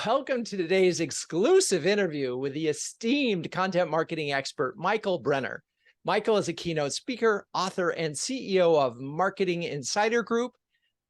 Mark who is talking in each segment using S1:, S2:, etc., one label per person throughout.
S1: Welcome to today's exclusive interview with the esteemed content marketing expert, Michael Brenner. Michael is a keynote speaker, author, and CEO of Marketing Insider Group.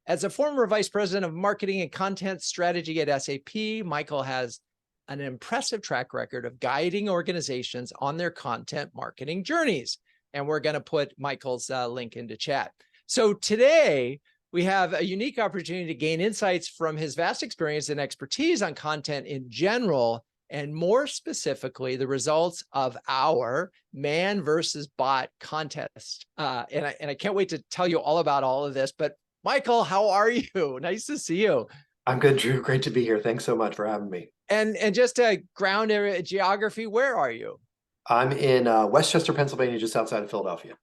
S1: As a former vice president of marketing and content strategy at SAP, Michael has an impressive track record of guiding organizations on their content marketing journeys. And we're going to put Michael's link into chat. So today, we have a unique opportunity to gain insights from his vast experience and expertise on content in general, and more specifically, the results of our man versus bot contest. And I can't wait to tell you all about all of this. But Michael, how are you? Nice to see you.
S2: I'm good, Drew. Great to be here. Thanks so much for having me.
S1: And just a ground area geography, where are you?
S2: I'm in Westchester, Pennsylvania, just outside of Philadelphia.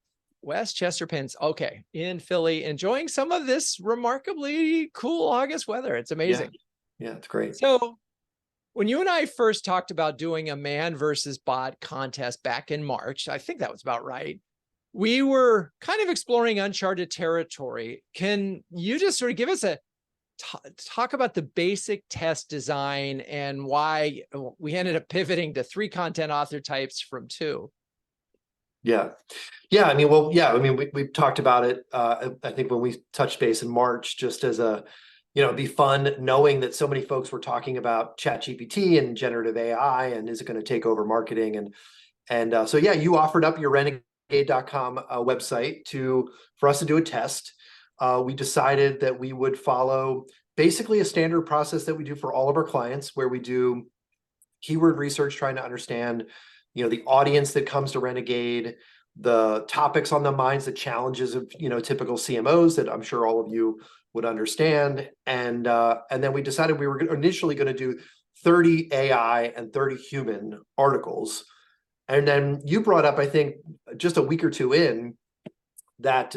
S1: Westchester, Penns. Okay, in Philly, enjoying some of this remarkably cool August weather. It's amazing.
S2: Yeah, it's great.
S1: So when you and I first talked about doing a man versus bot contest back in March, I think that was about right. We were kind of exploring uncharted territory. Can you just sort of give us a talk about the basic test design and why we ended up pivoting to 3 content author types from 2?
S2: Yeah. We've talked about it. I think when we touched base in March, just as it'd be fun knowing that so many folks were talking about ChatGPT and generative AI and is it going to take over marketing? So you offered up your renegade.com website for us to do a test. We decided that we would follow basically a standard process that we do for all of our clients, where we do keyword research, trying to understand the audience that comes to Renegade, the topics on the minds, the challenges of typical CMOs that I'm sure all of you would understand, and then we decided we were initially going to do 30 AI and 30 human articles, and then you brought up, I think, just a week or two in, that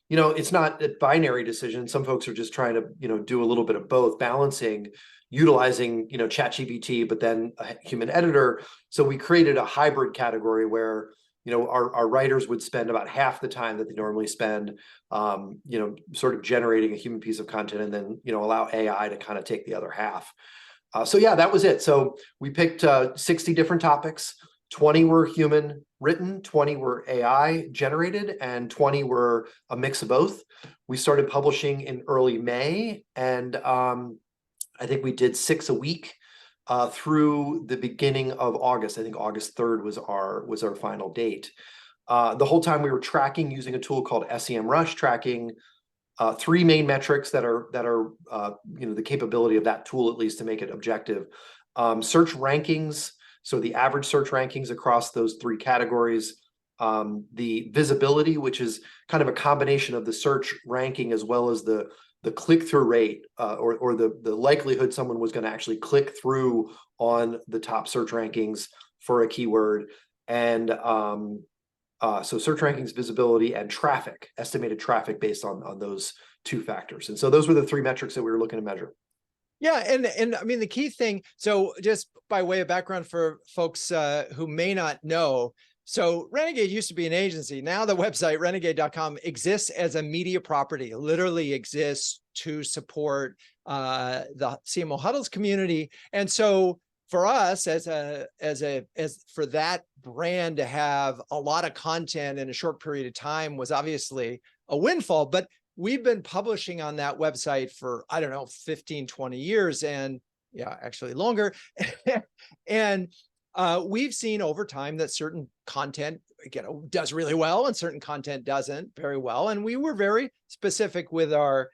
S2: it's not a binary decision. Some folks are just trying to do a little bit of both, balancing utilizing ChatGPT, but then a human editor. So we created a hybrid category where our writers would spend about half the time that they normally spend sort of generating a human piece of content, and then allow AI to kind of take the other half. That was it. So we picked 60 different topics. 20 were human written, 20 were AI generated, and 20 were a mix of both. We started publishing in early May, and I think we did 6 a week through the beginning of August. I think August 3rd was our final date. The whole time we were tracking using a tool called SEMrush, tracking 3 main metrics that are the capability of that tool, at least, to make it objective. Search rankings, so the average search rankings across those 3 categories. The visibility, which is kind of a combination of the search ranking as well as the click-through rate, or the likelihood someone was going to actually click through on the top search rankings for a keyword. And so search rankings, visibility, and traffic, estimated traffic based on those 2 factors. And so those were the 3 metrics that we were looking to measure.
S1: Yeah, and I mean, the key thing, so just by way of background for folks who may not know, so Renegade used to be an agency. Now the website renegade.com exists as a media property. It literally exists to support the CMO Huddles community. And so for us, as for that brand to have a lot of content in a short period of time was obviously a windfall. But we've been publishing on that website for, I don't know, 15, 20 years, and actually longer. And we've seen over time that certain content does really well and certain content doesn't very well. And we were very specific with our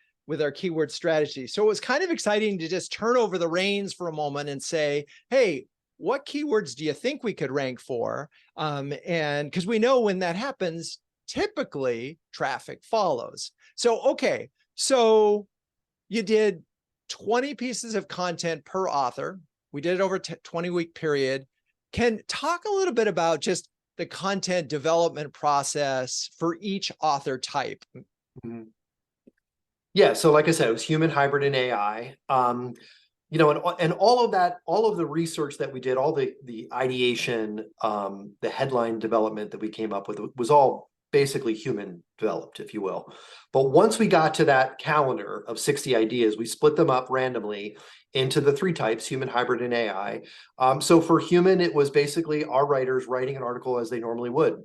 S1: keyword strategy. So it was kind of exciting to just turn over the reins for a moment and say, hey, what keywords do you think we could rank for? And because we know when that happens, typically traffic follows. So, okay, so you did 20 pieces of content per author. We did it over a 20-week period. Can talk a little bit about just the content development process for each author type.
S2: Mm-hmm. Yeah, so like I said, it was human, hybrid, and AI. And all of that, all of the research that we did, all the ideation, the headline development that we came up with was all basically human developed, if you will. But once we got to that calendar of 60 ideas, we split them up randomly into the three types, human, hybrid, and AI. So for human, it was basically our writers writing an article as they normally would.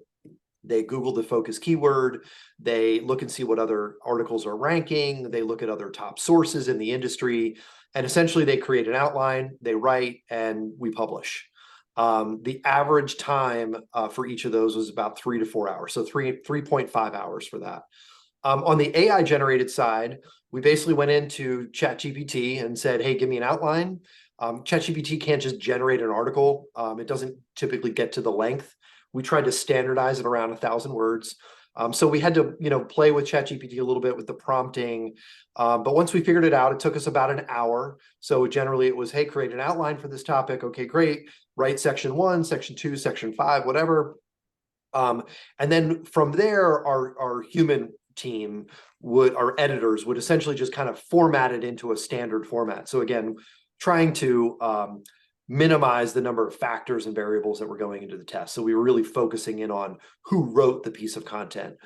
S2: They Google the focus keyword, they look and see what other articles are ranking, they look at other top sources in the industry, and essentially they create an outline, they write, and we publish. The average time for each of those was about 3 to 4 hours, so 3.5 hours for that. On the AI generated side, we basically went into ChatGPT and said, hey, give me an outline. ChatGPT can't just generate an article. It doesn't typically get to the length. We tried to standardize it around 1,000 words. So we had to, play with ChatGPT a little bit with the prompting. But once we figured it out, it took us about an hour. So generally it was, hey, create an outline for this topic. Okay, great. Write section 1, section 2, section 5, whatever. And then from there, our human team our editors would essentially just kind of format it into a standard format. So again, trying to minimize the number of factors and variables that were going into the test. So we were really focusing in on who wrote the piece of content.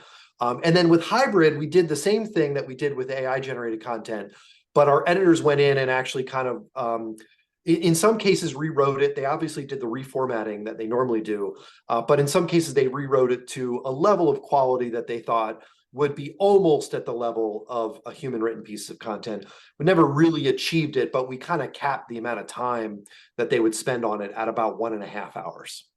S2: And then with hybrid, we did the same thing that we did with AI generated content, but our editors went in and actually kind of, in some cases, rewrote it. They obviously did the reformatting that they normally do, but in some cases, they rewrote it to a level of quality that they thought would be almost at the level of a human written piece of content. We never really achieved it, but we kind of capped the amount of time that they would spend on it at about 1.5 hours.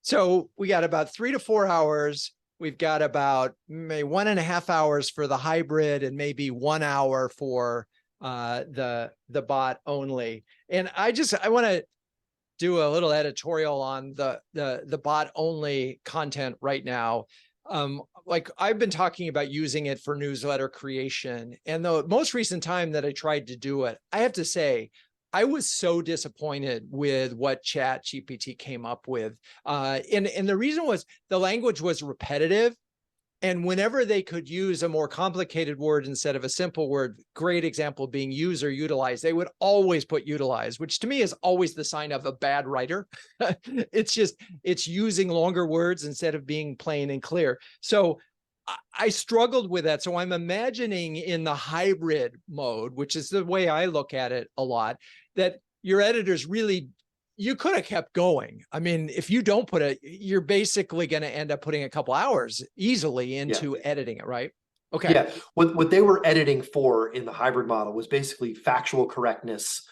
S1: So we got about 3 to 4 hours. We've got about maybe 1.5 hours for the hybrid and maybe 1 hour for the bot only. And I want to do a little editorial on the bot only content right now. Like I've been talking about using it for newsletter creation, and the most recent time that I tried to do it, I have to say, I was so disappointed with what ChatGPT came up with. And the reason was the language was repetitive. And whenever they could use a more complicated word instead of a simple word, great example being use or utilize, they would always put utilize, which to me is always the sign of a bad writer. It's using longer words instead of being plain and clear. So I struggled with that. So I'm imagining in the hybrid mode, which is the way I look at it a lot, that your editors really, you could have kept going. I mean, if you don't put it, you're basically going to end up putting a couple hours easily into editing it, right? Okay.
S2: Yeah. What they were editing for in the hybrid model was basically factual correctness,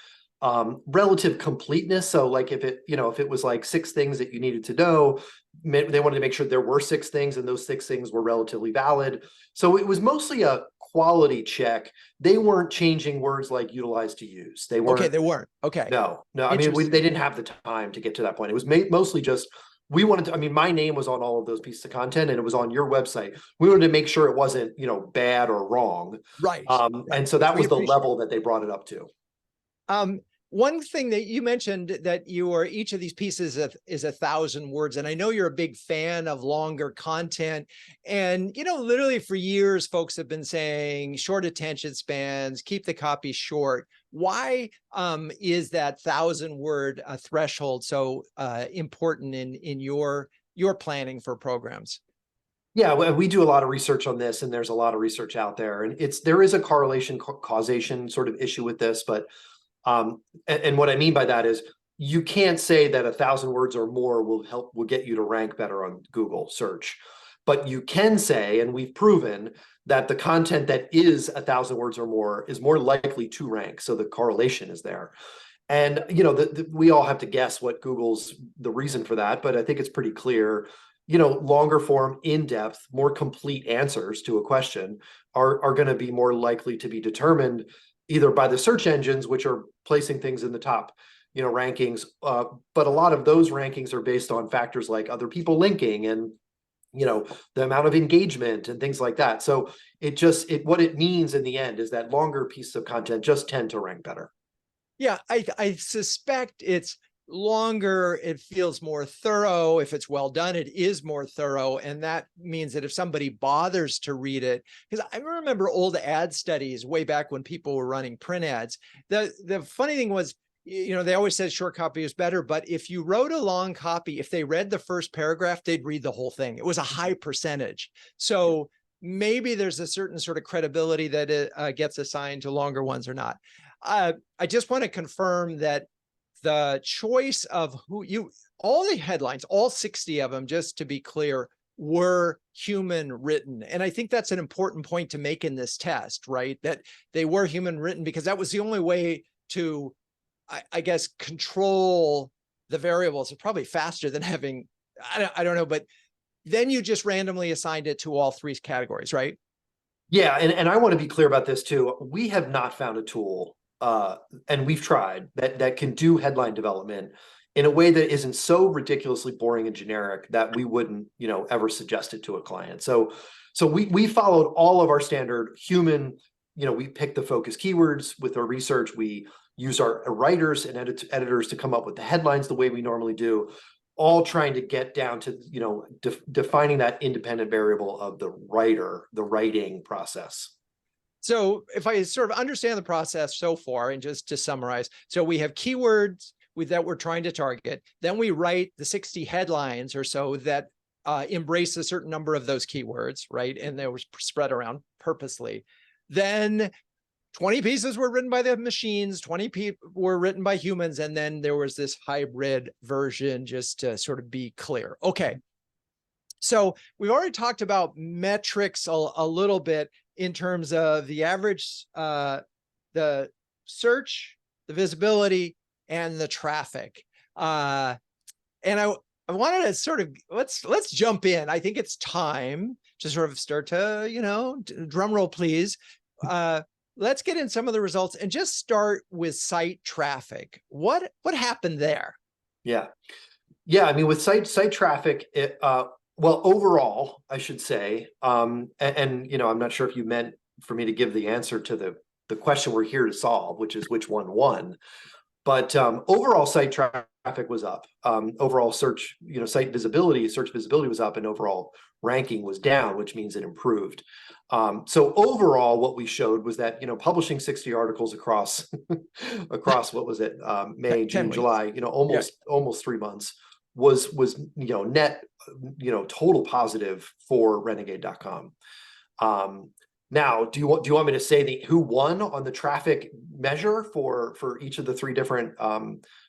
S2: relative completeness. So like if it was like 6 things that you needed to know, they wanted to make sure there were 6 things and those 6 things were relatively valid. So it was mostly a quality check. They weren't changing words like utilize to use. They weren't.
S1: Okay, they weren't. Okay.
S2: No. I mean, they didn't have the time to get to that point. It was mostly just, we wanted to, I mean, my name was on all of those pieces of content and it was on your website. We wanted to make sure it wasn't, bad or wrong.
S1: Right.
S2: And so that was the level that they brought it up to.
S1: One thing that you mentioned that each of these pieces is 1,000 words. And I know you're a big fan of longer content. And, literally for years, folks have been saying short attention spans, keep the copy short. Why is that 1,000-word threshold so important in your planning for programs?
S2: Yeah, we do a lot of research on this, and there's a lot of research out there. And there is a correlation causation sort of issue with this, but and what I mean by that is you can't say that 1,000 words or more will get you to rank better on Google search, but you can say, and we've proven that the content that is 1,000 words or more is more likely to rank. So the correlation is there. And, we all have to guess what Google's the reason for that, but I think it's pretty clear. Longer form, in-depth, more complete answers to a question are going to be more likely to be determined either by the search engines, which are placing things in the top, rankings. But a lot of those rankings are based on factors like other people linking and, the amount of engagement and things like that. So what it means in the end is that longer pieces of content just tend to rank better.
S1: Yeah, I suspect it's longer, it feels more thorough. If it's well done, it is more thorough. And that means that if somebody bothers to read it, because I remember old ad studies way back when people were running print ads. The funny thing was they always said short copy is better, but if you wrote a long copy, if they read the first paragraph, they'd read the whole thing. It was a high percentage. So maybe there's a certain sort of credibility that it gets assigned to longer ones or not. I just want to confirm that the choice of all the headlines, all 60 of them, just to be clear, were human written. And I think that's an important point to make in this test, right? That they were human written because that was the only way to, I guess, control the variables. It's probably faster than having, I don't know, but then you just randomly assigned it to all three categories, right?
S2: Yeah, and I want to be clear about this too. We have not found a tool, and we've tried, that can do headline development in a way that isn't so ridiculously boring and generic that we wouldn't, ever suggest it to a client. So we followed all of our standard human, we picked the focus keywords with our research. We use our writers and editors to come up with the headlines the way we normally do, all trying to get down to, defining that independent variable of the writing process.
S1: So if I sort of understand the process so far, and just to summarize, so we have keywords that we're trying to target, then we write the 60 headlines or so that embrace a certain number of those keywords, right? And they were spread around purposely. Then 20 pieces were written by the machines, 20 were written by humans, and then there was this hybrid version, just to sort of be clear. Okay. So we've already talked about metrics a little bit in terms of the average, the search, the visibility, and the traffic. And I wanted to sort of, let's jump in. I think it's time to sort of start to, drum roll, please. Let's get in some of the results and just start with site traffic. What happened there?
S2: Yeah. I mean, with site traffic, well, overall, I should say, and I'm not sure if you meant for me to give the answer to the question we're here to solve, which is which one won. But overall site traffic was up. Overall search, search visibility was up, and overall ranking was down, which means it improved. So overall, what we showed was that, publishing 60 articles across what was it, May, June, July, almost 3 months was net, total positive for Renegade.com. Now, do you want me to say who won on the traffic measure for each of the three different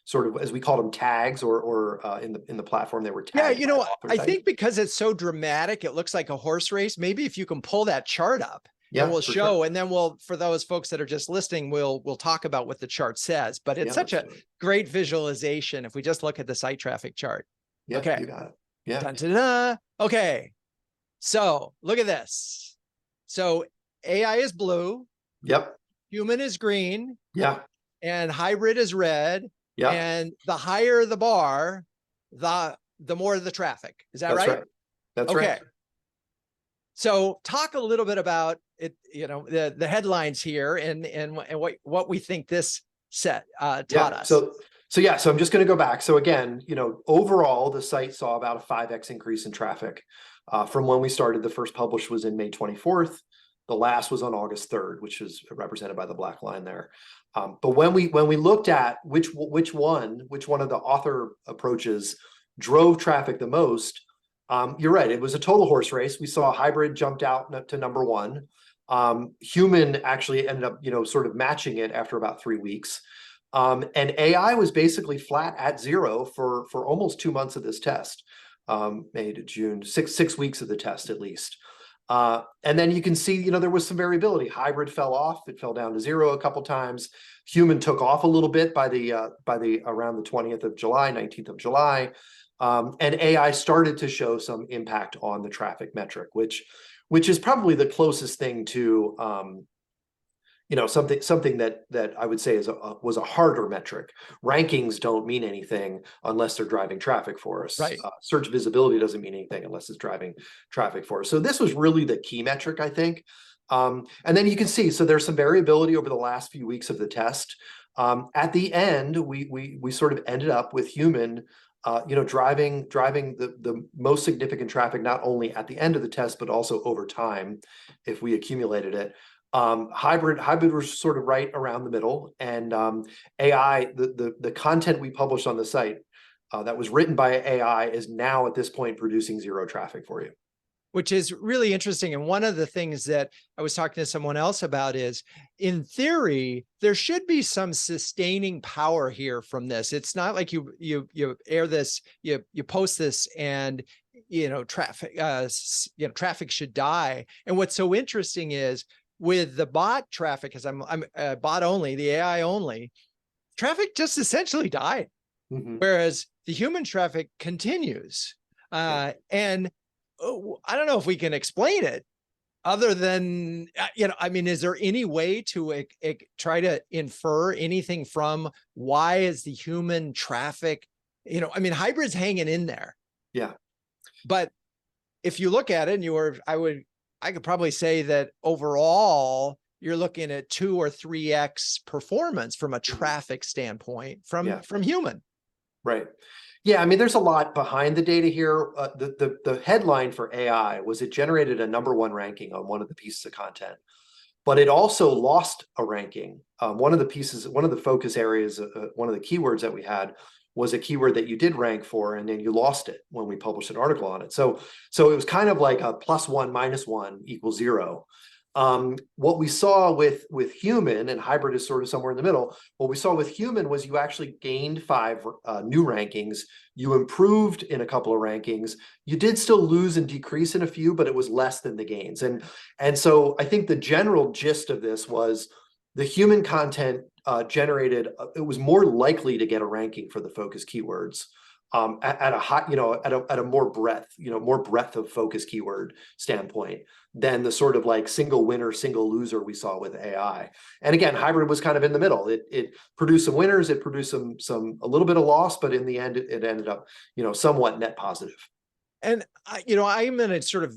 S2: sort of, as we call them, tags, or in the platform they were tagged?
S1: Yeah, I think because it's so dramatic, it looks like a horse race. Maybe if you can pull that chart up, and we'll show, sure. And then for those folks that are just listening, we'll talk about what the chart says. But it's such a great visualization if we just look at the site traffic chart.
S2: Yeah, okay, you got it. Yeah.
S1: Dun, dun, dun. Okay, so look at this. So AI is blue.
S2: Yep.
S1: Human is green.
S2: Yeah.
S1: And hybrid is red. Yeah. And the higher the bar, the more the traffic. Is that right?
S2: That's right.
S1: So talk a little bit about it, the headlines here and what we think this set taught us.
S2: So I'm just going to go back. So again, overall, the site saw about a 5x increase in traffic from when we started. The first publish was in May 24th. The last was on August 3rd, which is represented by the black line there. But when we looked at which one of the author approaches drove traffic the most, you're right. It was a total horse race. We saw hybrid jumped out to number one. Human actually ended up, sort of matching it after about 3 weeks. And AI was basically flat at zero for almost 2 months of this test, May to June, six weeks of the test at least. And then you can see, there was some variability. Hybrid fell off; it fell down to zero a couple times. Human took off a little bit by the around the 20th of July, 19th of July, and AI started to show some impact on the traffic metric, which is probably the closest thing to something that I would say was a harder metric. Rankings don't mean anything unless they're driving traffic for us.
S1: Right.
S2: Search visibility doesn't mean anything unless it's driving traffic for us. So this was really the key metric, I think. And then you can see, so there's some variability over the last few weeks of the test. At the end, we sort of ended up with human, driving the most significant traffic, not only at the end of the test, but also over time, if we accumulated it. Hybrid was sort of right around the middle, and AI, the content we published on the site that was written by AI is now at this point producing zero traffic for you.
S1: Which is really interesting. And one of the things that I was talking to someone else about is, in theory, there should be some sustaining power here from this. It's not like you air this, you post this, and traffic should die. And what's so interesting is, with the bot traffic, because I'm bot only, the AI only, traffic just essentially died, whereas the human traffic continues. And I don't know if we can explain it other than, is there any way to try to infer anything from why is the human traffic, hybrid's hanging in there.
S2: Yeah.
S1: But if you look at it, and I could probably say that overall, you're looking at 2 or 3x performance from a traffic standpoint from human.
S2: Right. Yeah, I mean, there's a lot behind the data here. The headline for AI was it generated a #1 ranking on one of the pieces of content, but it also lost a ranking. One of the focus areas, one of the keywords that we had was a keyword that you did rank for, and then you lost it when we published an article on it. So it was kind of like a +1 -1 = 0. What we saw with human, and hybrid is sort of somewhere in the middle, what we saw with human was you actually gained 5 new rankings. You improved in a couple of rankings. You did still lose and decrease in a few, but it was less than the gains. And so I think the general gist of this was the human content generated, it was more likely to get a ranking for the focus keywords at a high, at a more breadth of focus keyword standpoint than the sort of like single winner, single loser we saw with AI. And again, hybrid was kind of in the middle. It produced some winners, it produced a little bit of loss, but in the end, it ended up, somewhat net positive.
S1: And I'm going to sort of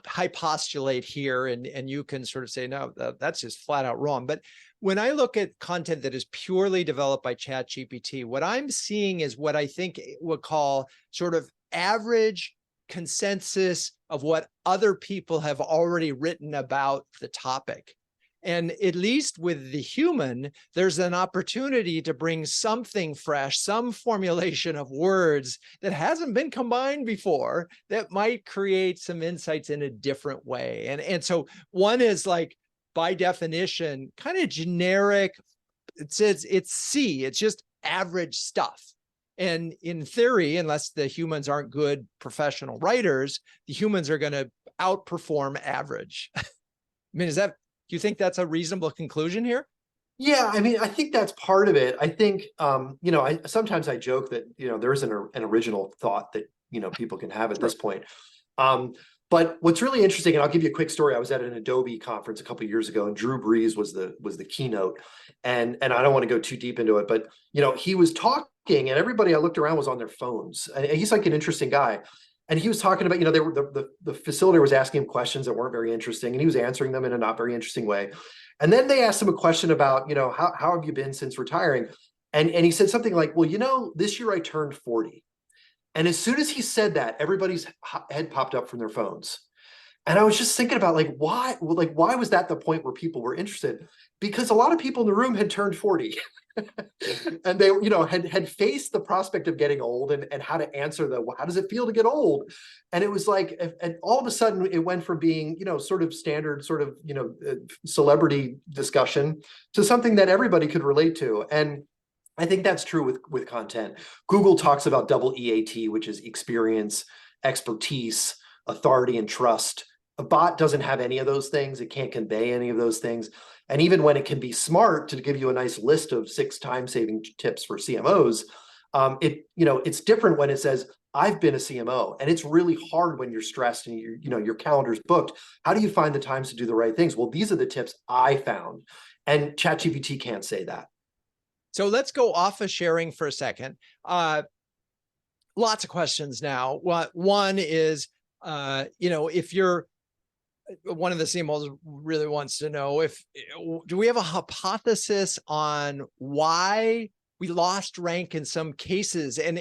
S1: hypostulate here, and you can sort of say, no, that's just flat out wrong. But when I look at content that is purely developed by ChatGPT, what I'm seeing is what I think we'll call sort of average consensus of what other people have already written about the topic. And at least with the human, there's an opportunity to bring something fresh, some formulation of words that hasn't been combined before that might create some insights in a different way. And so one is like, by definition, kind of generic. It says it's C, it's just average stuff. And in theory, unless the humans aren't good professional writers, the humans are going to outperform average. Do you think that's a reasonable conclusion here?
S2: Yeah, I mean, I think that's part of it. I think, sometimes I joke that, there isn't an original thought that, people can have at this point. But what's really interesting, and I'll give you a quick story. I was at an Adobe conference a couple of years ago, and Drew Brees was the keynote. And I don't want to go too deep into it, but he was talking, and everybody I looked around was on their phones. And he's like an interesting guy. And he was talking about, they were the facilitator was asking him questions that weren't very interesting, and he was answering them in a not very interesting way. And then they asked him a question about, how have you been since retiring? And he said something like, well, this year I turned 40. And as soon as he said that, everybody's head popped up from their phones. And I was just thinking about why was that the point where people were interested? Because a lot of people in the room had turned 40 and they, had faced the prospect of getting old and how to answer how does it feel to get old? And it was like, and all of a sudden it went from being, sort of standard, sort of, celebrity discussion to something that everybody could relate to. And I think that's true with content. Google talks about double EAT, which is experience, expertise, authority, and trust. A bot doesn't have any of those things. It can't convey any of those things. And even when it can be smart to give you a nice list of 6 time-saving tips for CMOs, it's different when it says, I've been a CMO, and it's really hard when you're stressed and your calendar's booked. How do you find the times to do the right things? Well, these are the tips I found, and ChatGPT can't say that.
S1: So let's go off of sharing for a second. Lots of questions now. One is, if you're one of the CMOs really wants to know do we have a hypothesis on why we lost rank in some cases? And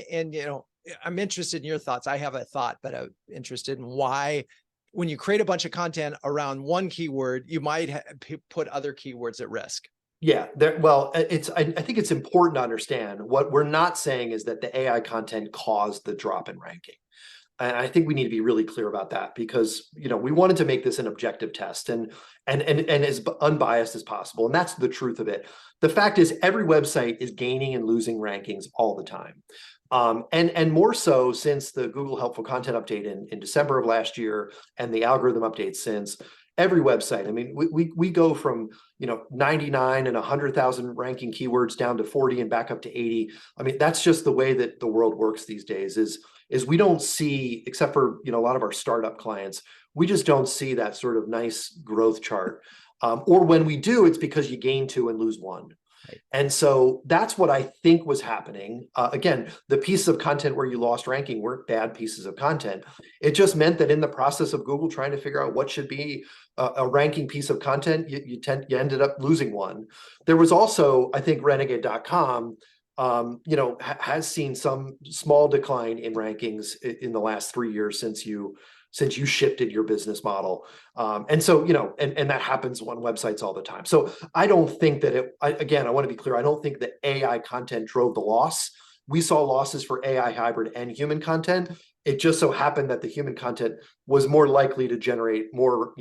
S1: I'm interested in your thoughts. I have a thought, but I'm interested in why when you create a bunch of content around one keyword, you might put other keywords at risk.
S2: Yeah, well, I think it's important to understand what we're not saying is that the AI content caused the drop in ranking. And I think we need to be really clear about that, because we wanted to make this an objective test and as unbiased as possible. And that's the truth of it. The fact is, every website is gaining and losing rankings all the time. And more so since the Google Helpful Content update in December of last year, and the algorithm updates since. Every website, I mean, we go from 99 and 100,000 ranking keywords down to 40 and back up to 80. I mean, that's just the way that the world works these days. Is we don't see, except for a lot of our startup clients, we just don't see that sort of nice growth chart. Or when we do, it's because you gain 2 and lose 1.
S1: Right.
S2: And so that's what I think was happening. Again, the pieces of content where you lost ranking weren't bad pieces of content. It just meant that in the process of Google trying to figure out what should be a ranking piece of content, you ended up losing one. There was also, I think, Renegade.com has seen some small decline in rankings in the last 3 years since you shifted your business model. And so, and that happens on websites all the time. So I don't think that again, I want to be clear. I don't think that AI content drove the loss. We saw losses for AI hybrid and human content. It just so happened that the human content was more likely to generate more,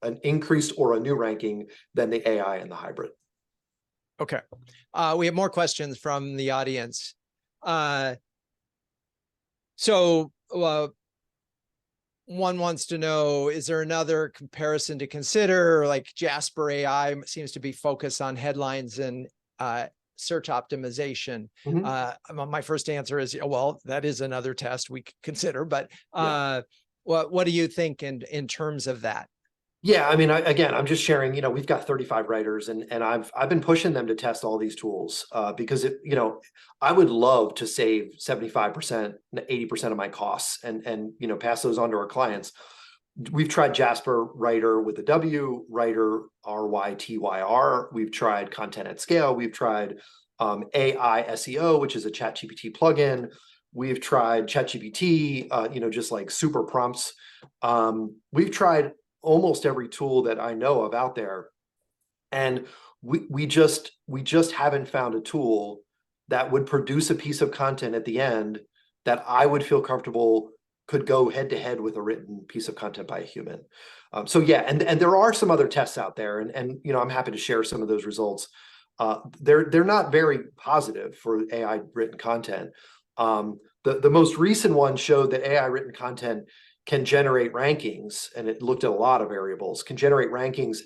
S2: an increased or a new ranking than the AI and the hybrid.
S1: Okay. We have more questions from the audience. One wants to know, is there another comparison to consider? Like Jasper AI seems to be focused on headlines and search optimization. My first answer is, well, that is another test we could consider, but what do you think in terms of that?
S2: Yeah, I mean, again, I'm just sharing, we've got 35 writers and I've been pushing them to test all these tools because I would love to save 75%, 80% of my costs and pass those on to our clients. We've tried Jasper Writer with a W, Writer, RYTYR. We've tried Content at Scale. We've tried AI SEO, which is a ChatGPT plugin. We've tried ChatGPT, just like super prompts. We've tried almost every tool that I know of out there. And we just haven't found a tool that would produce a piece of content at the end that I would feel comfortable could go head to head with a written piece of content by a human. So yeah, and there are some other tests out there, and I'm happy to share some of those results. They're not very positive for AI written content. The most recent one showed that AI written content can generate rankings, and it looked at a lot of variables, can generate rankings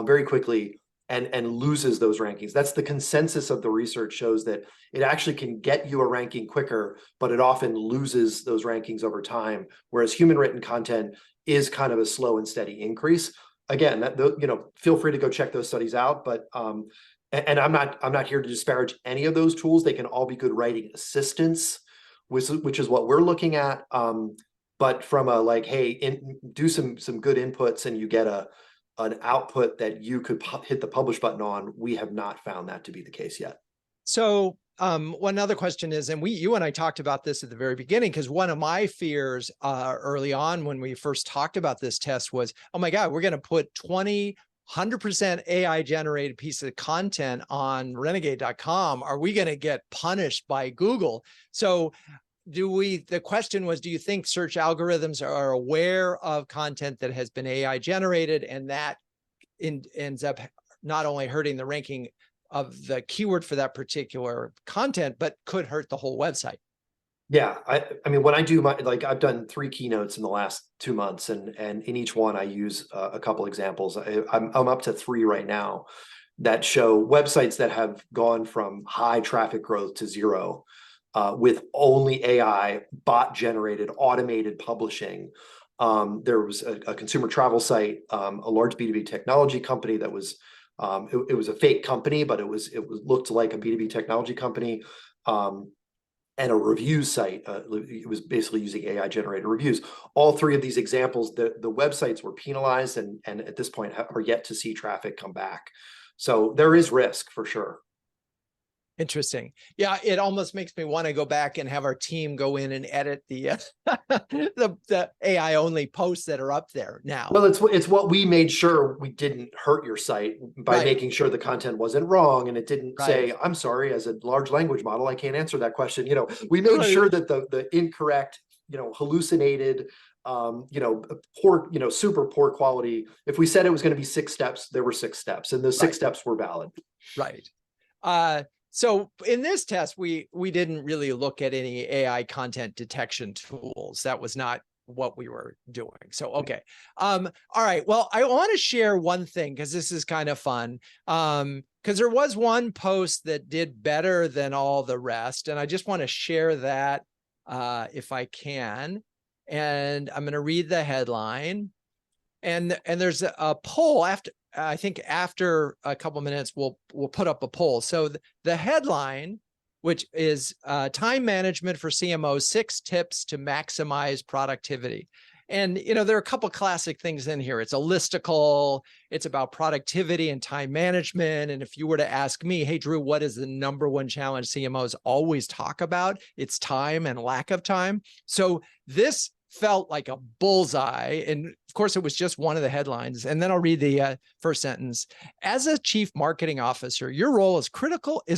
S2: very quickly and loses those rankings. That's the consensus of the research, shows that it actually can get you a ranking quicker, but it often loses those rankings over time, whereas human written content is kind of a slow and steady increase. Again, feel free to go check those studies out, but and I'm not here to disparage any of those tools. They can all be good writing assistants, which is what we're looking at. But from a hey, do some good inputs and you get an output that you could hit the publish button on, we have not found that to be the case yet.
S1: So one other question is, and you and I talked about this at the very beginning, because one of my fears early on when we first talked about this test was, oh my God, we're going to put 100% AI generated piece of content on renegade.com. Are we going to get punished by Google? So the question was, do you think search algorithms are aware of content that has been AI generated, and that ends up not only hurting the ranking of the keyword for that particular content, but could hurt the whole website?
S2: Yeah, I mean, when I do I've done 3 keynotes in the last 2 months, and in each one I use a couple examples. I'm up to 3 right now that show websites that have gone from high traffic growth to 0 with only AI, bot generated, automated publishing. There was a consumer travel site, a large B2B technology company that was it was a fake company, but it looked like a B2B technology company. And a review site. It was basically using AI generated reviews. All 3 of these examples, the websites were penalized and at this point are yet to see traffic come back. So there is risk for sure.
S1: Interesting. Yeah, it almost makes me want to go back and have our team go in and edit the the AI only posts that are up there now.
S2: Well, it's what we made sure we didn't hurt your site by
S1: Right.
S2: making sure the content wasn't wrong and it didn't
S1: Right.
S2: say, I'm sorry, as a large language model, I can't answer that question. We made sure that the incorrect, hallucinated, poor, super poor quality. If we said it was going to be 6 steps, there were 6 steps, and the 6 steps were valid.
S1: Right. So in this test, we didn't really look at any AI content detection tools. That was not what we were doing. So, okay. All right. Well, I want to share one thing because this is kind of fun. Because there was one post that did better than all the rest. And I just want to share that if I can. And I'm going to read the headline. And there's a poll after, I think after a couple of minutes, we'll put up a poll. So the headline, which is time management for CMOs, 6 tips to maximize productivity. And, there are a couple of classic things in here. It's a listicle. It's about productivity and time management. And if you were to ask me, hey, Drew, what is the #1 challenge CMOs always talk about? It's time and lack of time. So this felt like a bullseye. And of course, it was just one of the headlines. And then I'll read the first sentence. As a chief marketing officer, your role is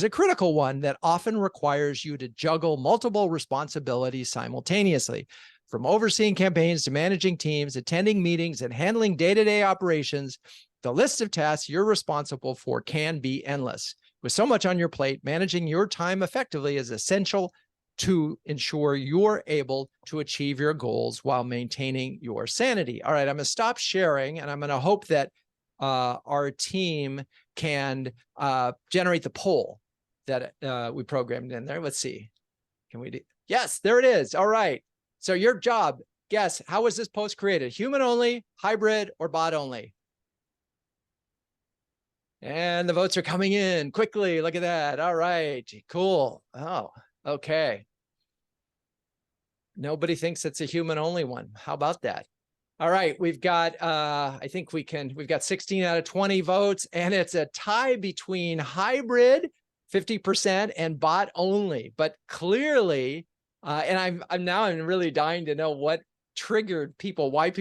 S1: a critical one that often requires you to juggle multiple responsibilities simultaneously. From overseeing campaigns to managing teams, attending meetings, and handling day-to-day operations, the list of tasks you're responsible for can be endless. With so much on your plate, managing your time effectively is essential to ensure you're able to achieve your goals while maintaining your sanity. All right, I'm going to stop sharing, and I'm going to hope that our team can generate the poll that we programmed in there. Let's see. Can we do? Yes, there it is. All right. So your job, guess, how was this post created? Human only, hybrid, or bot only? And the votes are coming in quickly. Look at that. All right, cool. Oh, okay. Nobody thinks it's a human only one. How about that? All right, we've got, I think we've got 16 out of 20 votes, and it's a tie between hybrid, 50%, and bot only. But clearly, and I'm really dying to know what triggered people, why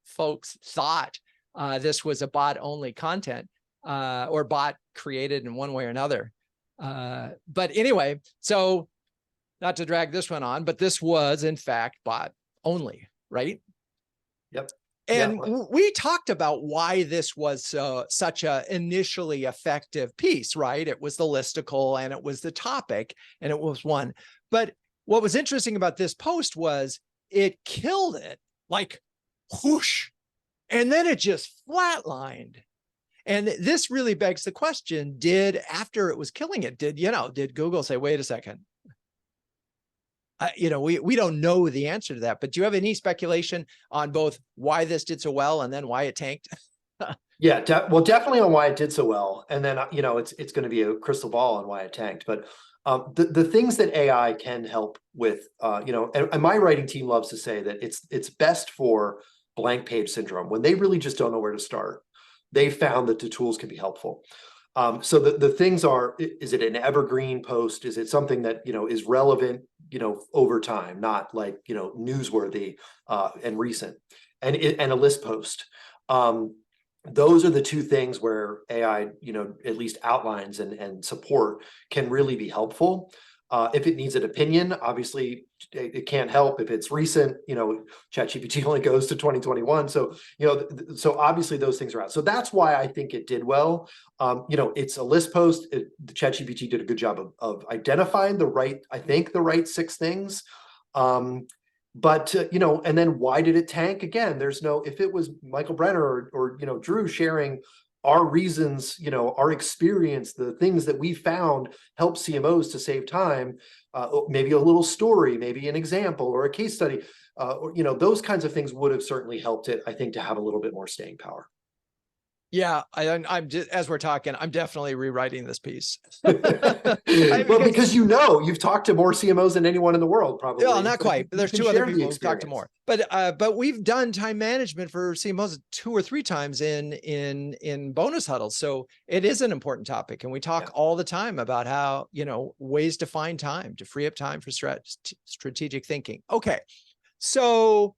S1: folks thought this was a bot only content or bot created in one way or another. But anyway, so not to drag this one on, but this was in fact bot only, right?
S2: Yep.
S1: And we talked about why this was such a initially effective piece, right? It was the listicle and it was the topic and it was one. But what was interesting about this post was it killed it like whoosh, and then it just flatlined. And this really begs the question, after it was killing it, did Google say, wait a second, we don't know the answer to that, but do you have any speculation on both why this did so well and then why it tanked?
S2: Yeah, well, definitely on why it did so well. And then, it's going to be a crystal ball on why it tanked. But the things that AI can help with, and my writing team loves to say that it's best for blank page syndrome. When they really just don't know where to start, they found that the tools can be helpful. So the things are, is it an evergreen post? Is it something that, is relevant, over time, not like, newsworthy and recent, and a list post. Those are the 2 things where AI, at least outlines and support can really be helpful. If it needs an opinion, obviously it can't help. If it's recent, ChatGPT only goes to 2021. So, so obviously those things are out. So that's why I think it did well. It's a list post. The ChatGPT did a good job of identifying the right 6 things. But, and then why did it tank? Again, if it was Michael Brenner or Drew sharing our reasons, our experience, the things that we found help CMOs to save time, maybe a little story, maybe an example or a case study, or, those kinds of things would have certainly helped it, I think, to have a little bit more staying power.
S1: Yeah, I'm just, as we're talking, I'm definitely rewriting this piece.
S2: Well, because you've talked to more CMOs than anyone in the world, probably.
S1: Well, not
S2: So
S1: quite.
S2: you
S1: There's
S2: can
S1: two other
S2: share the
S1: people who've talked to
S2: experience.
S1: more, but we've done time management for CMOs 2 or 3 times in bonus huddles. So it is an important topic, and we talk all the time about how, ways to find time to free up time for strategic thinking. Okay, so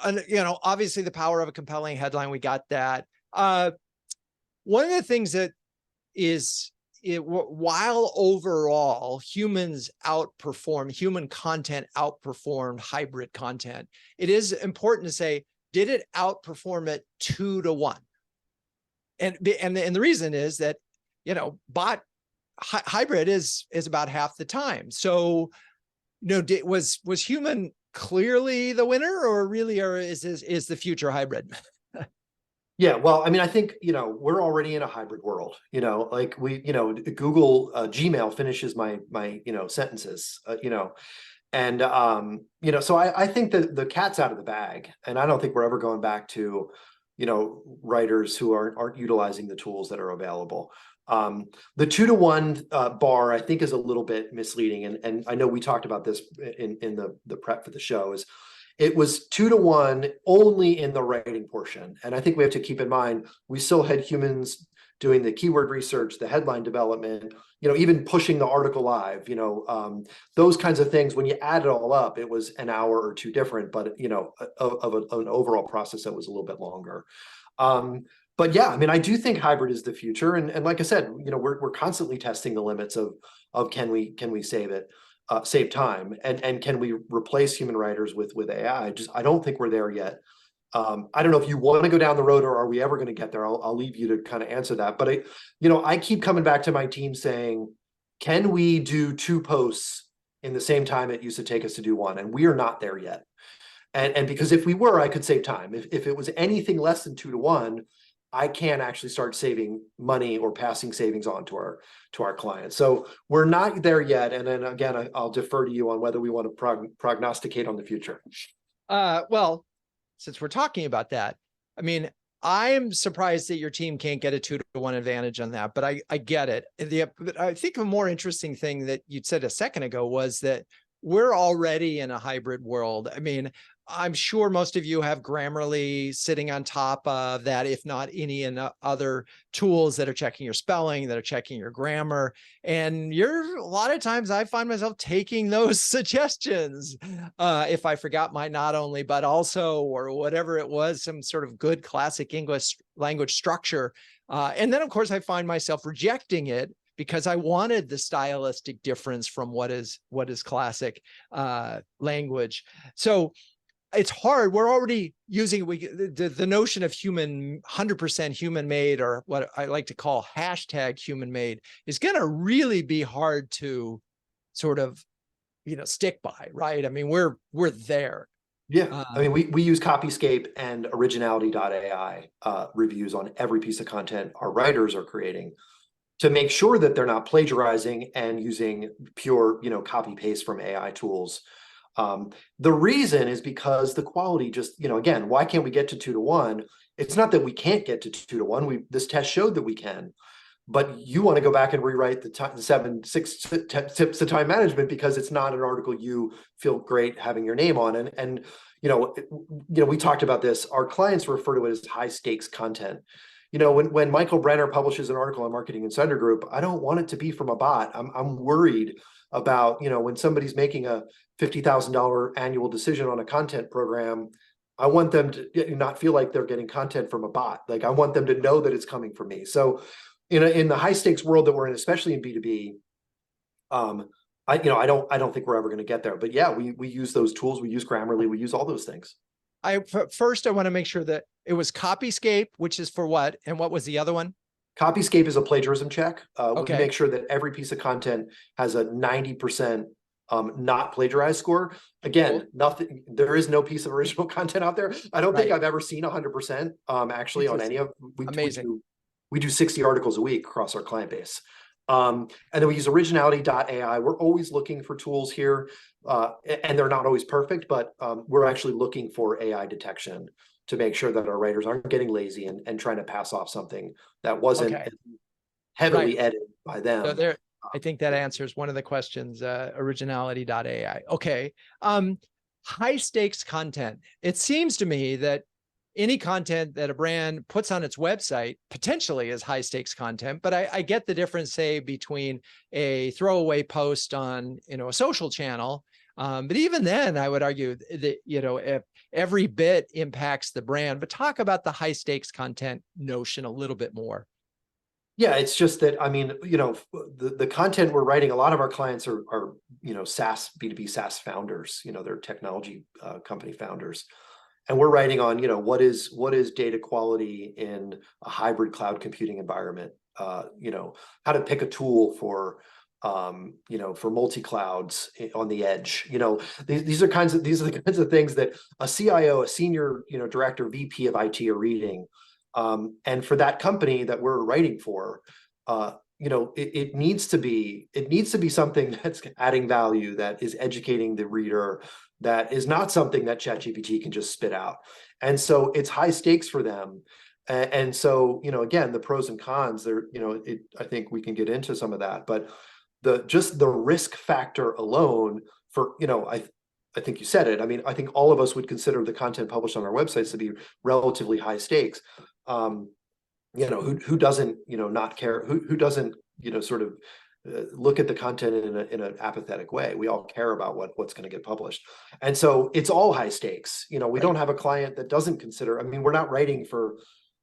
S1: obviously the power of a compelling headline, we got that. One of the things that is while overall human content outperformed hybrid content, it is important to say, did it outperform it 2-1? And the reason is that, hybrid is about half the time. So, was human clearly the winner, or is the future hybrid?
S2: Yeah, well, I mean, I think, we're already in a hybrid world, like Google Gmail finishes my sentences, and so I think that the cat's out of the bag, and I don't think we're ever going back to, writers who aren't utilizing the tools that are available. The 2-1 bar, I think, is a little bit misleading, and I know we talked about this in the prep for the show. Is it was 2-1 only in the writing portion. And I think we have to keep in mind, we still had humans doing the keyword research, the headline development, even pushing the article live, those kinds of things. When you add it all up, it was an hour or two different, but, of an overall process that was a little bit longer. But yeah, I mean, I do think hybrid is the future. And like I said, we're constantly testing the limits of can we save it? Save time, and can we replace human writers with AI? I don't think we're there yet. I don't know if you want to go down the road, or are we ever going to get there? I'll leave you to kind of answer that. But I keep coming back to my team saying, can we do 2 posts in the same time it used to take us to do 1? And we are not there yet. And because if we were, I could save time. If it was anything less than 2-1, I can actually start saving money or passing savings on to our clients. So we're not there yet. And then again, I'll defer to you on whether we want to prognosticate on the future.
S1: Well, since we're talking about that, I mean, I'm surprised that your team can't get a 2-1 advantage on that, but I get it. But I think a more interesting thing that you'd said a second ago was that we're already in a hybrid world. I mean, I'm sure most of you have Grammarly sitting on top of that, if not any other tools that are checking your spelling, that are checking your grammar. And a lot of times I find myself taking those suggestions if I forgot my not only, but also, or whatever it was, some sort of good classic English language structure. And then, of course, I find myself rejecting it because I wanted the stylistic difference from what is classic language. So it's hard. We're already using the notion of 100% human made, or what I like to call #human made, is going to really be hard to sort of, stick by, right? I mean, we're there.
S2: Yeah, I mean, we use Copyscape and Originality.ai reviews on every piece of content our writers are creating to make sure that they're not plagiarizing and using pure, copy paste from AI tools. The reason is because the quality just, again, why can't we get to 2-1? It's not that we can't get to 2-1. This test showed that we can, but you want to go back and rewrite the 7 6 tips to time management because it's not an article you feel great having your name on. And we talked about this. Our clients refer to it as high stakes content. When Michael Brenner publishes an article on Marketing Insider Group, I don't want it to be from a bot. I'm worried about, when somebody's making a $50,000 annual decision on a content program, I want them to not feel like they're getting content from a bot. Like, I want them to know that it's coming from me. So in the high stakes world that we're in, especially in B2B, I don't think we're ever going to get there. But yeah, we use those tools. We use Grammarly. We use all those things.
S1: First, I want to make sure that it was Copyscape, which is for what? And what was the other one?
S2: Copyscape is a plagiarism check.
S1: Okay.
S2: We make sure that every piece of content has a 90% not plagiarized score. Again, nothing. There is no piece of original content out there. I don't think I've ever seen 100% actually on any of.
S1: Amazing.
S2: We do 60 articles a week across our client base. And then we use Originality.ai. We're always looking for tools here, and they're not always perfect, but we're actually looking for AI detection to make sure that our writers aren't getting lazy and trying to pass off something that wasn't
S1: Okay.
S2: heavily
S1: Right.
S2: edited by
S1: So
S2: them.
S1: there, I think that answers one of the questions, originality.ai. Okay. High stakes content. It seems to me that any content that a brand puts on its website potentially is high stakes content, but I get the difference, say, between a throwaway post on, a social channel. But even then, I would argue that, if every bit impacts the brand. But talk about the high stakes content notion a little bit more.
S2: Yeah, it's just that, I mean, the content we're writing, a lot of our clients are SaaS, B2B SaaS founders, they're technology company founders. And we're writing on, what is data quality in a hybrid cloud computing environment? How to pick a tool for for multi-clouds on the edge. These are the kinds of things that a CIO, a senior, director, VP of IT are reading. And for that company that we're writing for, it needs to be something that's adding value, that is educating the reader, that is not something that ChatGPT can just spit out. And so it's high stakes for them. And so, again, the pros and cons there, I think we can get into some of that, but the risk factor alone for, I think you said it. I mean, I think all of us would consider the content published on our websites to be relatively high stakes. Who doesn't, not care, who doesn't, sort of look at the content in an apathetic way. We all care about what's going to get published. And so it's all high stakes. We
S1: Right.
S2: don't have a client that doesn't consider, I mean, we're not writing for,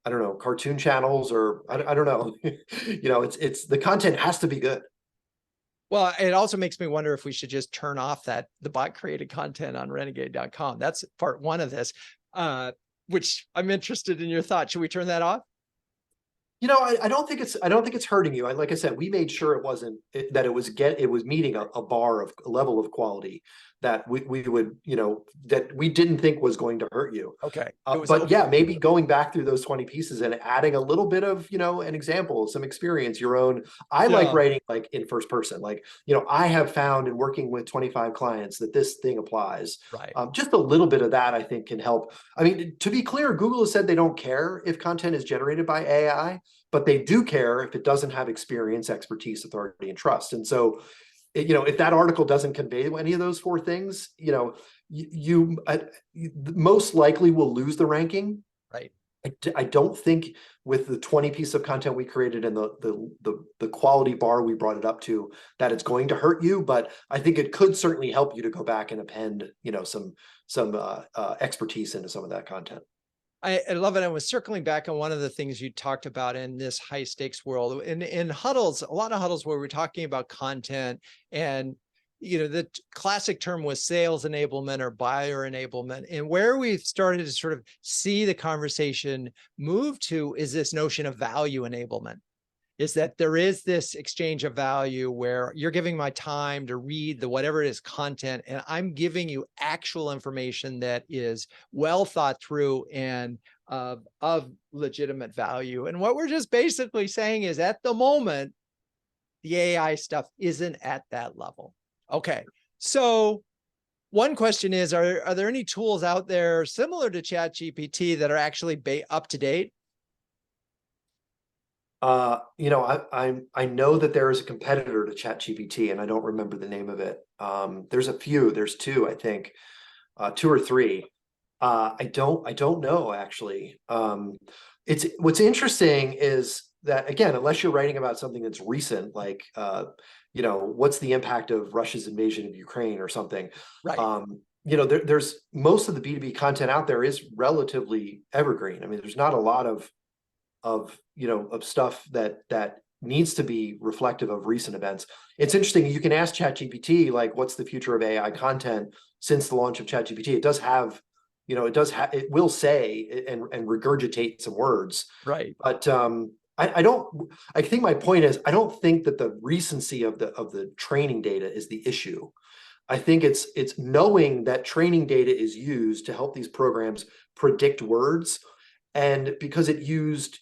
S2: I don't know, cartoon channels, or I don't know, it's the content has to be good.
S1: Well, it also makes me wonder if we should just turn off the bot created content on renegade.com. That's part one of this, which I'm interested in your thoughts. Should we turn that off?
S2: I don't think it's hurting you. Like I said, we made sure it wasn't, that it was meeting a bar of a level of quality that we would, that we didn't think was going to hurt you.
S1: Okay.
S2: But yeah, maybe going back through those 20 pieces and adding a little bit of, an example, some experience, your own. I like writing like in first person, like, I have found in working with 25 clients that this thing applies.
S1: Right.
S2: Just a little bit of that, I think, can help. I mean, to be clear, Google has said they don't care if content is generated by AI, but they do care if it doesn't have experience, expertise, authority, and trust. And so, if that article doesn't convey any of those four things, you most likely will lose the ranking.
S1: Right.
S2: I don't think with the 20 pieces of content we created and the quality bar we brought it up to, that it's going to hurt you, but I think it could certainly help you to go back and append, some expertise into some of that content.
S1: I love it. I was circling back on one of the things you talked about in this high stakes world. In huddles, a lot of huddles where we're talking about content, and the classic term was sales enablement or buyer enablement. And where we've started to sort of see the conversation move to is this notion of value enablement. Is that there is this exchange of value where you're giving my time to read the whatever it is content, and I'm giving you actual information that is well thought through and of legitimate value. And what we're just basically saying is, at the moment, the AI stuff isn't at that level. Okay, so one question is, are there any tools out there similar to ChatGPT that are actually up to date?
S2: I know that there is a competitor to ChatGPT, and I don't remember the name of it. There's a few. There's two, I think, two or three. I don't know actually. It's what's interesting is that, again, unless you're writing about something that's recent, like what's the impact of Russia's invasion of Ukraine or something.
S1: Right.
S2: There's most of the B2B content out there is relatively evergreen. I mean, there's not a lot of stuff that needs to be reflective of recent events. It's interesting. You can ask ChatGPT, like, what's the future of AI content since the launch of ChatGPT? It does have, it will say and regurgitate some words.
S1: Right.
S2: But I think my point is, I don't think that the recency of the training data is the issue. I think it's knowing that training data is used to help these programs predict words. And because it used,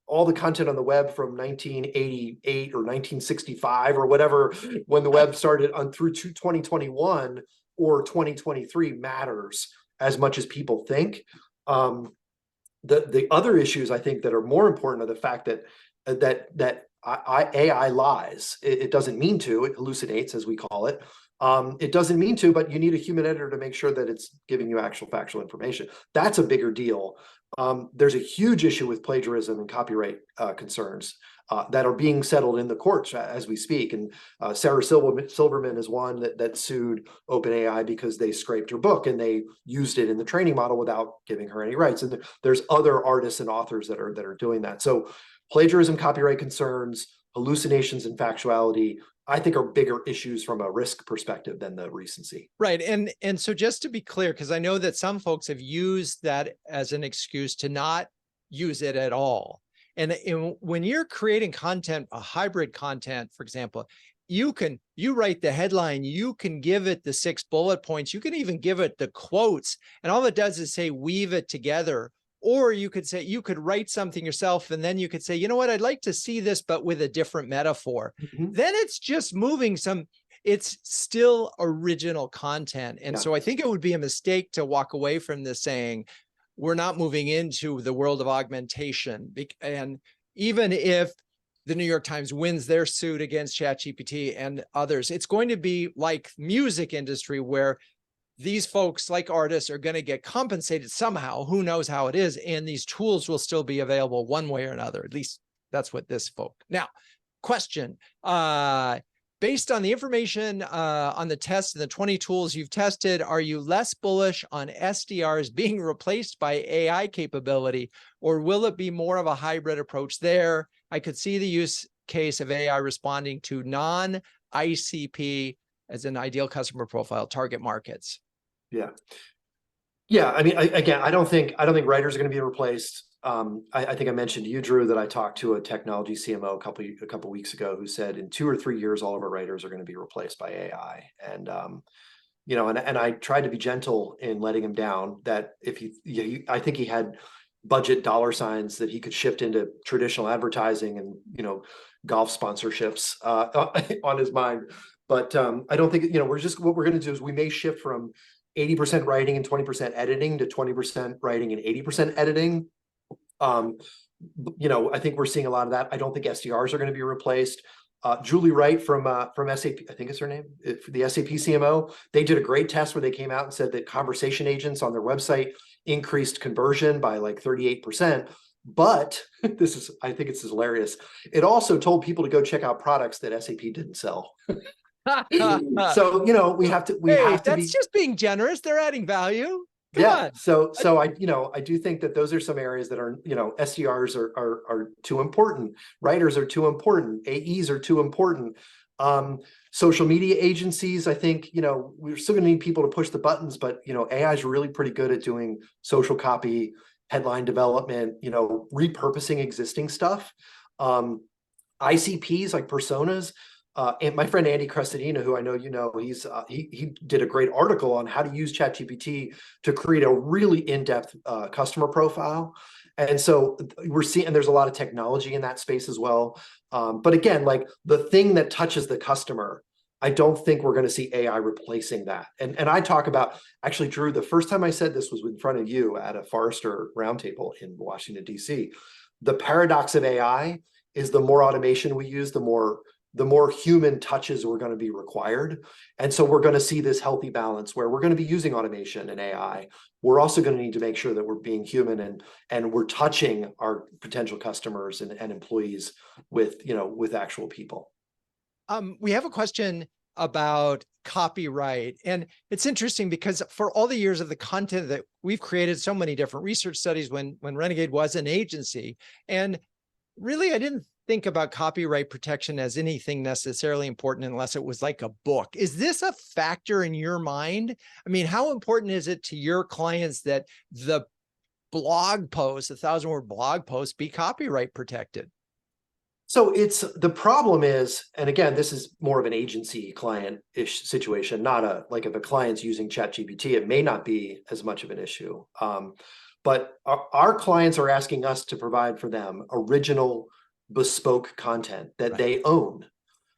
S2: all the content on the web from 1988 or 1965 or whatever, when the web started on through to 2021 or 2023 matters as much as people think. The other issues I think that are more important are the fact that AI lies. It doesn't mean to. It hallucinates, as we call it. It doesn't mean to, but you need a human editor to make sure that it's giving you actual factual information. That's a bigger deal. There's a huge issue with plagiarism and copyright concerns that are being settled in the courts as we speak. And Sarah Silverman is one that sued OpenAI because they scraped her book and they used it in the training model without giving her any rights. And there's other artists and authors that are doing that. So plagiarism, copyright concerns, hallucinations, and factuality, I think, are bigger issues from a risk perspective than the recency.
S1: Right. And so just to be clear, because I know that some folks have used that as an excuse to not use it at all. And when you're creating content, a hybrid content, for example, you write the headline, you can give it the 6 bullet points, you can even give it the quotes, and all it does is say, weave it together. Or you could say, you could write something yourself, and then you could say, you know what, I'd like to see this, but with a different metaphor. Then it's just moving it's still original content. And so I think it would be a mistake to walk away from this saying, we're not moving into the world of augmentation. And even if the New York Times wins their suit against ChatGPT and others, it's going to be like music industry, where these folks, like artists, are going to get compensated somehow. Who knows how it is? And these tools will still be available one way or another. At least that's what this folk. Now, question, based on the information on the test and the 20 tools you've tested, are you less bullish on SDRs being replaced by AI capability, or will it be more of a hybrid approach there? I could see the use case of AI responding to non-ICP as an ideal customer profile target markets.
S2: Yeah. I mean, again, I don't think writers are going to be replaced. I think I mentioned to you, Drew, that I talked to a technology CMO a couple weeks ago who said in 2 or 3 years, all of our writers are going to be replaced by AI. And and I tried to be gentle in letting him down. That if I think he had budget dollar signs that he could shift into traditional advertising and golf sponsorships on his mind. But I don't think what we're going to do is we may shift from 80% writing and 20% editing to 20% writing and 80% editing. I think we're seeing a lot of that. I don't think SDRs are going to be replaced. Julie Wright from SAP, I think it's her name, the SAP CMO, they did a great test where they came out and said that conversation agents on their website increased conversion by like 38%. But I think it's hilarious. It also told people to go check out products that SAP didn't sell. So, we have to
S1: that's just being generous. They're adding value. Come on.
S2: So I do think that those are some areas that are, SDRs are too important. Writers are too important. AEs are too important. Social media agencies, I think, we're still gonna need people to push the buttons, but, AI is really pretty good at doing social copy, headline development, repurposing existing stuff. ICPs like personas, and my friend Andy Crestodina, who I know he did a great article on how to use ChatGPT to create a really in-depth customer profile. And so we're seeing, and there's a lot of technology in that space as well. But again, like the thing that touches the customer, I don't think we're going to see AI replacing that. And I talk about, actually, Drew, the first time I said this was in front of you at a Forrester roundtable in Washington, D.C. The paradox of AI is the more automation we use, the more human touches are going to be required. And so we're going to see this healthy balance where we're going to be using automation and AI. We're also going to need to make sure that we're being human and we're touching our potential customers and employees with actual people.
S1: We have a question about copyright. And it's interesting because for all the years of the content that we've created, so many different research studies when Renegade was an agency. And really, I didn't think about copyright protection as anything necessarily important unless it was like a book. Is this a factor in your mind? I mean, how important is it to your clients that the blog post, 1,000-word blog post, be copyright protected?
S2: So the problem is, and again, this is more of an agency client-ish situation, not like if a client's using ChatGPT, it may not be as much of an issue. But our clients are asking us to provide for them original bespoke content that they own.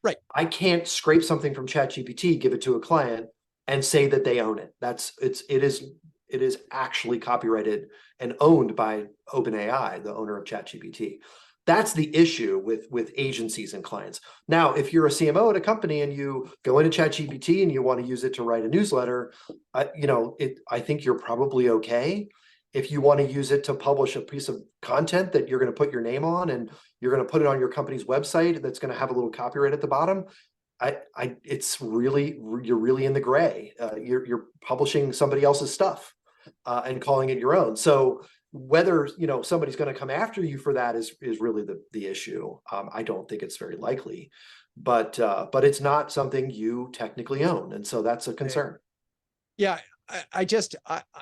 S1: Right.
S2: I can't scrape something from ChatGPT, give it to a client and say that they own it. It is it is actually copyrighted and owned by OpenAI, the owner of ChatGPT. That's the issue with agencies and clients. Now, if you're a CMO at a company and you go into ChatGPT and you want to use it to write a newsletter, I think you're probably okay. If you want to use it to publish a piece of content that you're going to put your name on and you're going to put it on your company's website that's going to have a little copyright at the bottom, it's really, you're really in the gray. You're publishing somebody else's stuff and calling it your own. So whether somebody's going to come after you for that is really the issue. I don't think it's very likely, but it's not something you technically own, and so that's a concern.
S1: Yeah,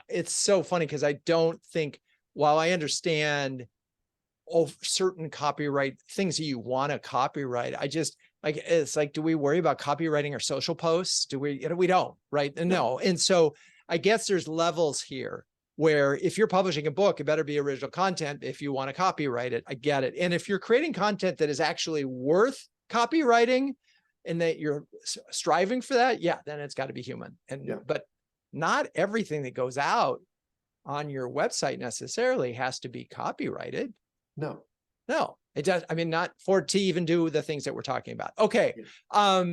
S1: it's so funny because I don't think, while I understand certain copyright things that you want to copyright, it's like, do we worry about copywriting our social posts? Do we? We don't, right? No. And so I guess there's levels here where if you're publishing a book, it better be original content if you want to copyright it. I get it. And if you're creating content that is actually worth copywriting and that you're striving for that, yeah, then it's got to be human. But not everything that goes out on your website necessarily has to be copyrighted.
S2: No,
S1: it does. I mean, not for it to even do the things that we're talking about. Okay. Yeah.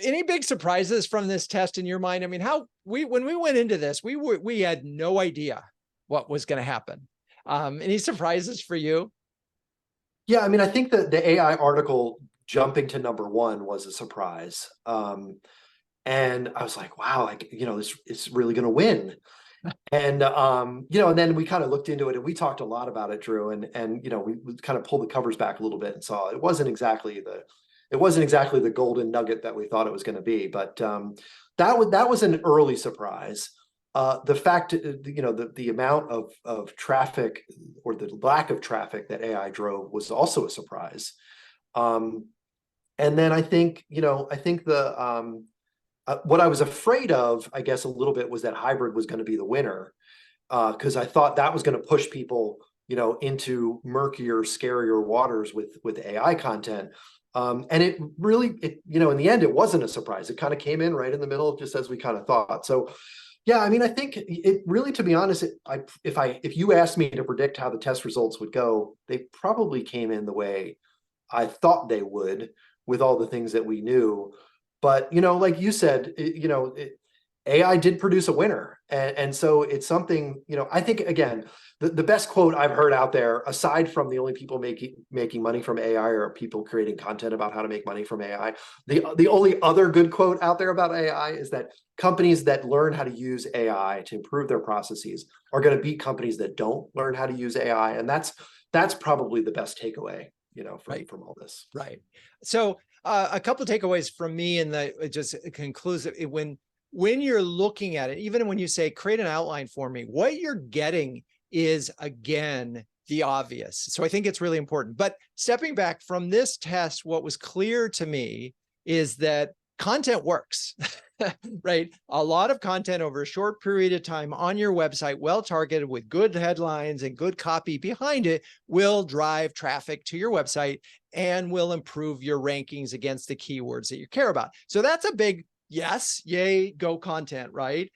S1: Any big surprises from this test in your mind? I mean, when we went into this, we had no idea what was going to happen. Any surprises for you?
S2: Yeah, I mean, I think that the AI article jumping to #1 was a surprise. And I was like, wow, it's really going to win. And, and then we kind of looked into it and we talked a lot about it, Drew, and we kind of pulled the covers back a little bit and saw it wasn't exactly the golden nugget that we thought it was going to be. But that was an early surprise. The fact, the amount of traffic or the lack of traffic that AI drove was also a surprise. And then I think what I was afraid of, I guess, a little bit was that hybrid was going to be the winner, because I thought that was going to push people, into murkier, scarier waters with AI content. And it really, in the end, it wasn't a surprise. It kind of came in right in the middle, just as we kind of thought. So, yeah, I mean, I think it really, to be honest, if you asked me to predict how the test results would go, they probably came in the way I thought they would, with all the things that we knew. But, like you said, AI did produce a winner. And so it's something, I think, again, the best quote I've heard out there, aside from the only people making money from AI are people creating content about how to make money from AI. The only other good quote out there about AI is that companies that learn how to use AI to improve their processes are going to beat companies that don't learn how to use AI. And that's probably the best takeaway, from all this.
S1: Right. So a couple of takeaways from me, and it just concludes it. When you're looking at it, even when you say create an outline for me, what you're getting is, again, the obvious. So I think it's really important. But stepping back from this test, what was clear to me is that content works, right? A lot of content over a short period of time on your website, well targeted with good headlines and good copy behind it, will drive traffic to your website and will improve your rankings against the keywords that you care about. So that's a big yes, yay, go content, right?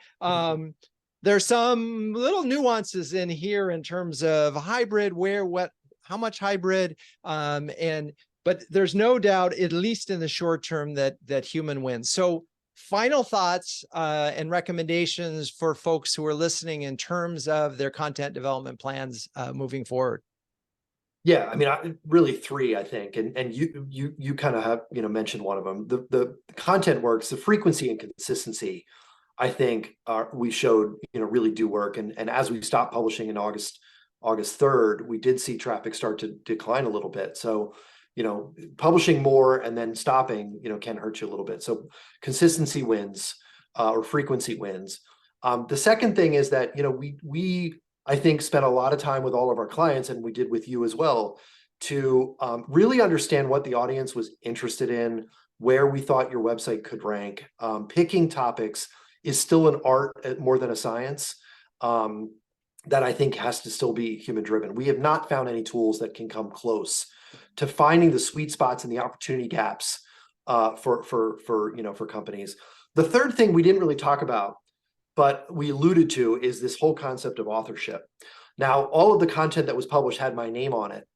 S1: There's some little nuances in here in terms of hybrid, how much hybrid, but there's no doubt, at least in the short term, that human wins. So final thoughts and recommendations for folks who are listening in terms of their content development plans moving forward.
S2: Yeah, I mean, really three, I think, and you kind of have mentioned one of them. The content works, the frequency and consistency, I think, we showed really do work. And as we stopped publishing in August 3rd, we did see traffic start to decline a little bit. So publishing more and then stopping can hurt you a little bit. So consistency wins, or frequency wins. The second thing is that we I think spent a lot of time with all of our clients, and we did with you as well, to really understand what the audience was interested in, where we thought your website could rank. Picking topics is still an art more than a science, that I think has to still be human driven. We have not found any tools that can come close to finding the sweet spots and the opportunity gaps for companies. The third thing we didn't really talk about, but we alluded to is this whole concept of authorship. Now, all of the content that was published had my name on it,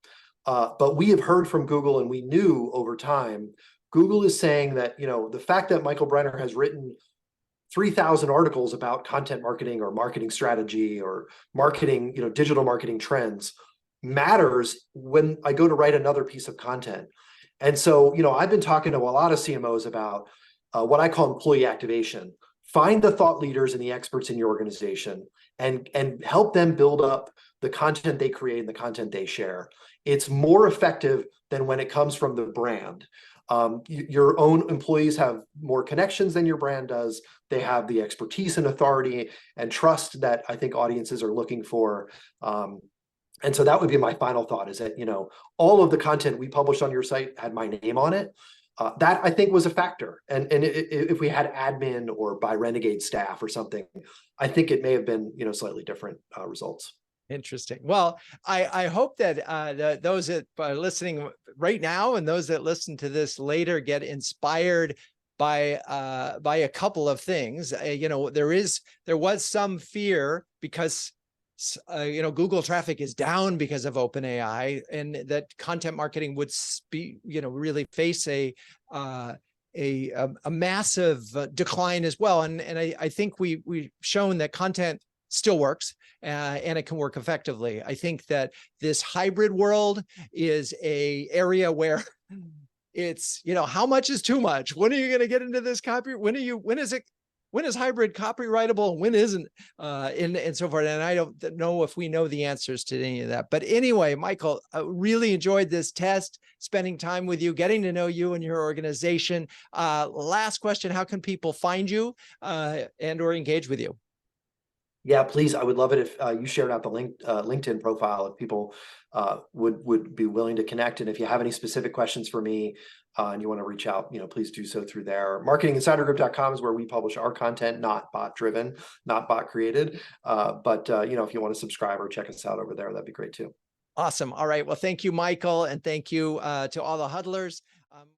S2: but we have heard from Google, and we knew over time, Google is saying that, the fact that Michael Brenner has written 3,000 articles about content marketing or marketing strategy or marketing, digital marketing trends matters when I go to write another piece of content. And so, I've been talking to a lot of CMOs about what I call employee activation. Find the thought leaders and the experts in your organization and help them build up the content they create and the content they share. It's more effective than when it comes from the brand. Your own employees have more connections than your brand does. They have the expertise and authority and trust that I think audiences are looking for. And so that would be my final thought, is that, all of the content we published on your site had my name on it. That I think was a factor. And if we had admin or by Renegade staff or something, I think it may have been, slightly different results.
S1: Interesting. Well, I hope that those that are listening right now and those that listen to this later get inspired by a couple of things. There was some fear because Google traffic is down because of OpenAI, and that content marketing would be really face a massive decline as well. And I think we've shown that content still works, and it can work effectively. I think that this hybrid world is a area where it's, how much is too much? When are you going to get into this copy? When is hybrid copyrightable? When isn't? And so forth. And I don't know if we know the answers to any of that. But anyway, Michael, I really enjoyed this test, spending time with you, getting to know you and your organization. Last question, how can people find you and or engage with you?
S2: Yeah, please. I would love it if you shared out the LinkedIn profile, if people would be willing to connect. And if you have any specific questions for me and you want to reach out, please do so through there. Marketinginsidergroup.com is where we publish our content, not bot driven, not bot created. But if you want to subscribe or check us out over there, that'd be great too.
S1: Awesome. All right. Well, thank you, Michael. And thank you to all the huddlers.